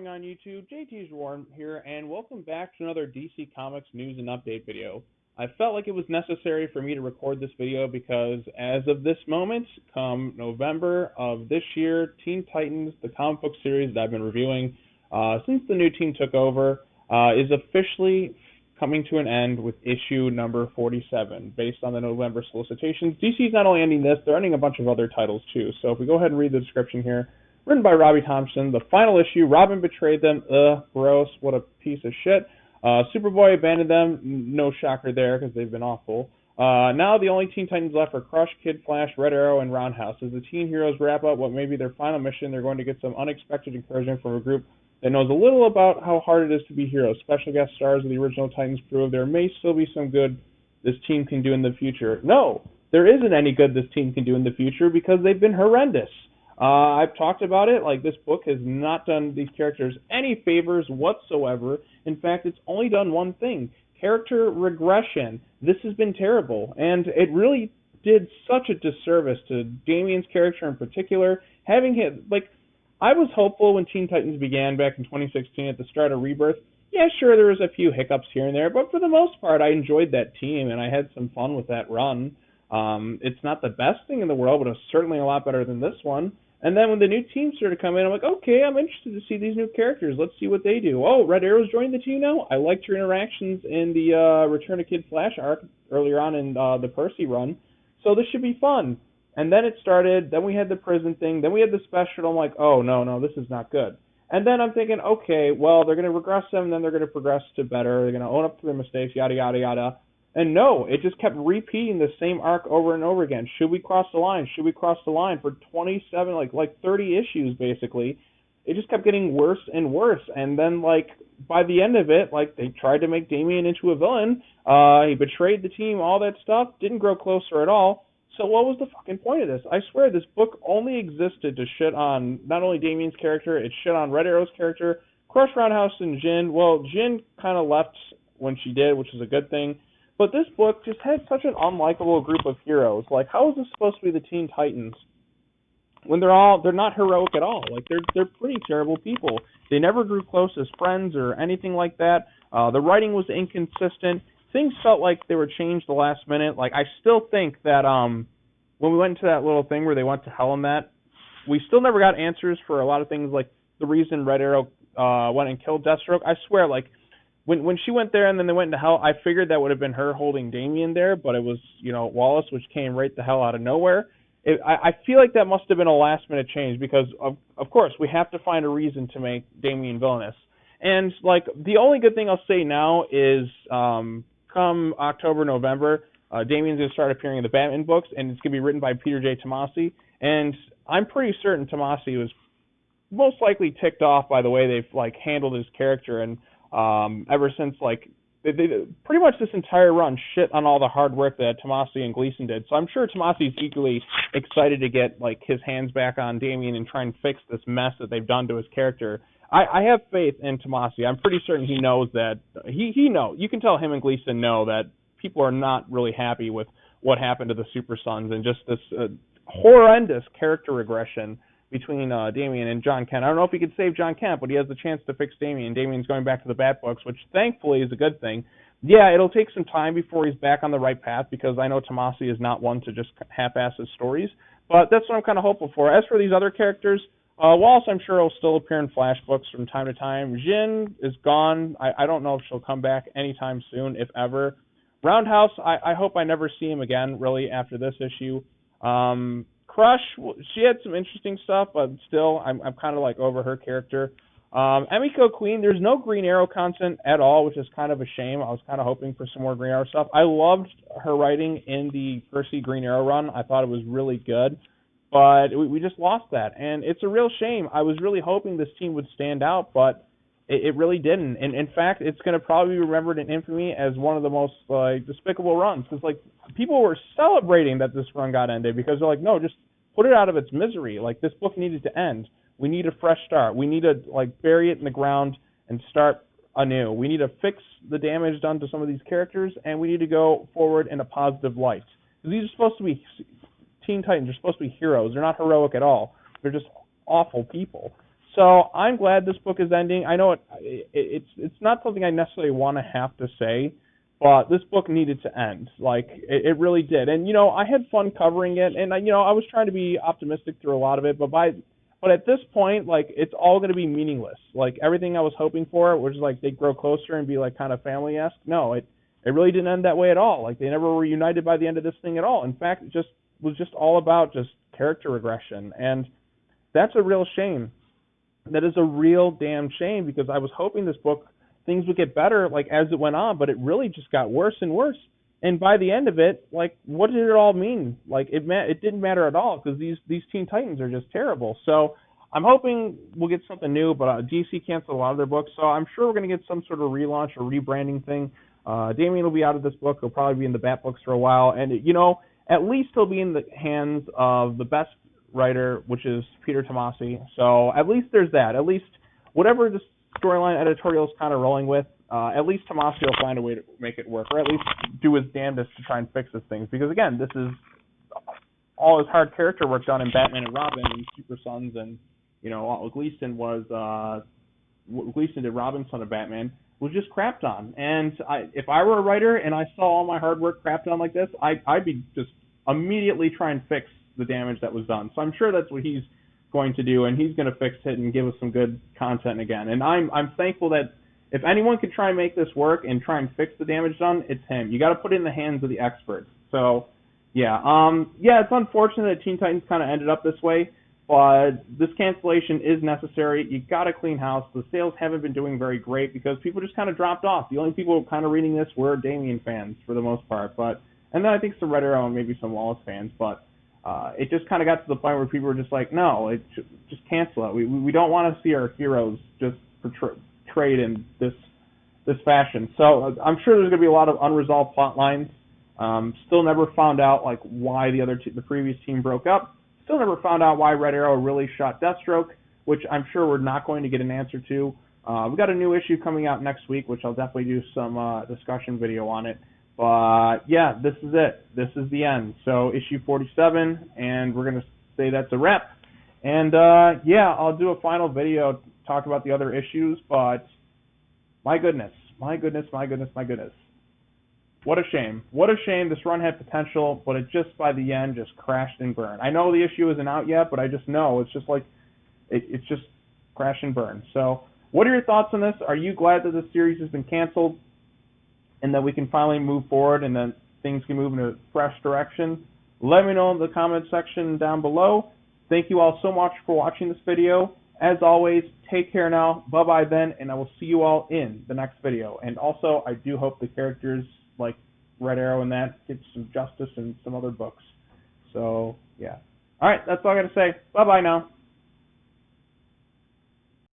going on YouTube? JT's Warren here, and welcome back to another DC Comics news and update video. I felt like it was necessary for me to record this video because as of this moment, come November of this year, Teen Titans, the comic book series that I've been reviewing since the new team took over, is officially coming to an end with issue number 47. Based on the November solicitations, DC is not only ending this, they're ending a bunch of other titles too. So if we go ahead and read the description here. Written by Robbie Thompson, the final issue, Robin betrayed them, gross, what a piece of shit. Superboy abandoned them, no shocker there because they've been awful. Now the only Teen Titans left are Crush, Kid Flash, Red Arrow, and Roundhouse. As the teen heroes wrap up what may be their final mission, they're going to get some unexpected encouragement from a group that knows a little about how hard it is to be heroes. Special guest stars of the original Titans prove there may still be some good this team can do in the future. No, there isn't any good this team can do in the future because they've been horrendous. I've talked about it, like this book has not done these characters any favors whatsoever. In fact, it's only done one thing, character regression. This has been terrible, and it really did such a disservice to Damian's character in particular. Having him, I was hopeful when Teen Titans began back in 2016 at the start of Rebirth. Yeah, sure, there was a few hiccups here and there, but for the most part, I enjoyed that team, and I had some fun with that run. It's not the best thing in the world, but it's certainly a lot better than this one. And then when the new team started coming in, I'm like, okay, I'm interested to see these new characters. Let's see what they do. Oh, Red Arrow's joined the team now? I liked your interactions in the Return of Kid Flash arc earlier on in the Percy run. So this should be fun. And then it started. Then we had the prison thing. Then we had the special. I'm like, oh, no, this is not good. And then I'm thinking, okay, well, they're going to regress them, and then they're going to progress to better. They're going to own up to their mistakes, yada, yada, yada. And no, it just kept repeating the same arc over and over again. Should we cross the line? Should we cross the line? For 27, like 30 issues, basically. It just kept getting worse and worse. And then, by the end of it, they tried to make Damian into a villain. He betrayed the team, all that stuff. Didn't grow closer at all. So what was the fucking point of this? I swear, this book only existed to shit on not only Damian's character, it shit on Red Arrow's character, Crush, Roundhouse, and Jin. Well, Jin kind of left when she did, which is a good thing. But this book just had such an unlikable group of heroes. How is this supposed to be the Teen Titans when they're not heroic at all? They're pretty terrible people. They never grew close as friends or anything like that. The writing was inconsistent. Things felt like they were changed the last minute. I still think that when we went into that little thing where they went to hell and that, we still never got answers for a lot of things, like the reason Red Arrow went and killed Deathstroke. I swear, when she went there and then they went into hell, I figured that would have been her holding Damian there, but it was, Wallace, which came right the hell out of nowhere. I feel like that must have been a last-minute change because, of course, we have to find a reason to make Damian villainous. And, the only good thing I'll say now is come October, November, Damian's going to start appearing in the Batman books, and it's going to be written by Peter J. Tomasi. And I'm pretty certain Tomasi was most likely ticked off by the way they've, handled his character, and ever since, they pretty much this entire run shit on all the hard work that Tomasi and Gleason did. So I'm sure Tomasi's equally excited to get, his hands back on Damian and try and fix this mess that they've done to his character. I have faith in Tomasi. I'm pretty certain he knows that. He knows. You can tell him and Gleason know that people are not really happy with what happened to the Super Sons and just this horrendous character regression between Damian and John Kent. I don't know if he could save John Kent, but he has the chance to fix Damian. Damian's going back to the Bat books, which thankfully is a good thing. Yeah, it'll take some time before he's back on the right path because I know Tomasi is not one to just half-ass his stories, but that's what I'm kind of hopeful for. As for these other characters, Wallace, I'm sure, will still appear in Flash books from time to time. Jin is gone. I don't know if she'll come back anytime soon, if ever. Roundhouse, I hope I never see him again, really, after this issue. Crush, she had some interesting stuff, but still, I'm kind of over her character. Emiko Queen, there's no Green Arrow content at all, which is kind of a shame. I was kind of hoping for some more Green Arrow stuff. I loved her writing in the Percy Green Arrow run. I thought it was really good, but we just lost that, and it's a real shame. I was really hoping this team would stand out, but it really didn't. And in fact, it's going to probably be remembered in infamy as one of the most despicable runs because people were celebrating that this run got ended because they're no, just put it out of its misery. This book needed to end. We need a fresh start. We need to bury it in the ground and start anew. We need to fix the damage done to some of these characters, and we need to go forward in a positive light. These are supposed to be Teen Titans. They're supposed to be heroes. They're not heroic at all. They're just awful people. So I'm glad this book is ending. I know it's not something I necessarily want to have to say, but this book needed to end. Like it really did. And I had fun covering it, and I was trying to be optimistic through a lot of it, but at this point, like it's all going to be meaningless. Like everything I was hoping for, which is like they grow closer and be like kind of family-esque. No, it really didn't end that way at all. Like they never were united by the end of this thing at all. In fact, it just was just all about just character regression, and that's a real shame. That is a real damn shame because I was hoping this book things would get better like as it went on, but it really just got worse and worse. And by the end of it, like what did it all mean? Like it didn't matter at all because these Teen Titans are just terrible. So I'm hoping we'll get something new, but DC canceled a lot of their books, so I'm sure we're going to get some sort of relaunch or rebranding thing. Damian will be out of this book. He'll probably be in the Bat books for a while, and at least he'll be in the hands of the best writer, which is Peter Tomasi. So at least there's that. At least whatever the storyline editorial is kind of rolling with, at least Tomasi will find a way to make it work, or at least do his damnedest to try and fix his things. Because again, this is all his hard character work done in Batman and Robin and Super Sons, and Gleason did Robin's Son of Batman, was just crapped on. And if I were a writer and I saw all my hard work crapped on like this, I'd be just immediately trying to fix the damage that was done. So I'm sure that's what he's going to do, and he's going to fix it and give us some good content again. And I'm thankful that if anyone could try and make this work and try and fix the damage done, it's him. You got to put it in the hands of the experts. So yeah, it's unfortunate that Teen Titans kind of ended up this way, but this cancellation is necessary. You got to clean house. The sales haven't been doing very great because people just kind of dropped off. The only people kind of reading this were Damian fans for the most part, and then I think some Red Arrow and maybe some Wallace fans, but it just kind of got to the point where people were just like, no, just cancel it. We don't want to see our heroes just portrayed in this fashion. So I'm sure there's going to be a lot of unresolved plot lines. Still never found out like why the previous team broke up. Still never found out why Red Arrow really shot Deathstroke, which I'm sure we're not going to get an answer to. We got a new issue coming out next week, which I'll definitely do some discussion video on it. But yeah, this is it. This is the end. So issue 47, and we're going to say that's a wrap. And I'll do a final video to talk about the other issues, but my goodness. What a shame. What a shame. This run had potential, but it just by the end just crashed and burned. I know the issue isn't out yet, but I just know it's just like it's just crash and burn. So what are your thoughts on this? Are you glad that this series has been canceled and that we can finally move forward and then things can move in a fresh direction? Let me know in the comment section down below. Thank you all so much for watching this video. As always, take care now. Bye-bye then, and I will see you all in the next video. And also, I do hope the characters like Red Arrow and that get some justice in some other books. So, yeah. All right, that's all I got to say. Bye-bye now.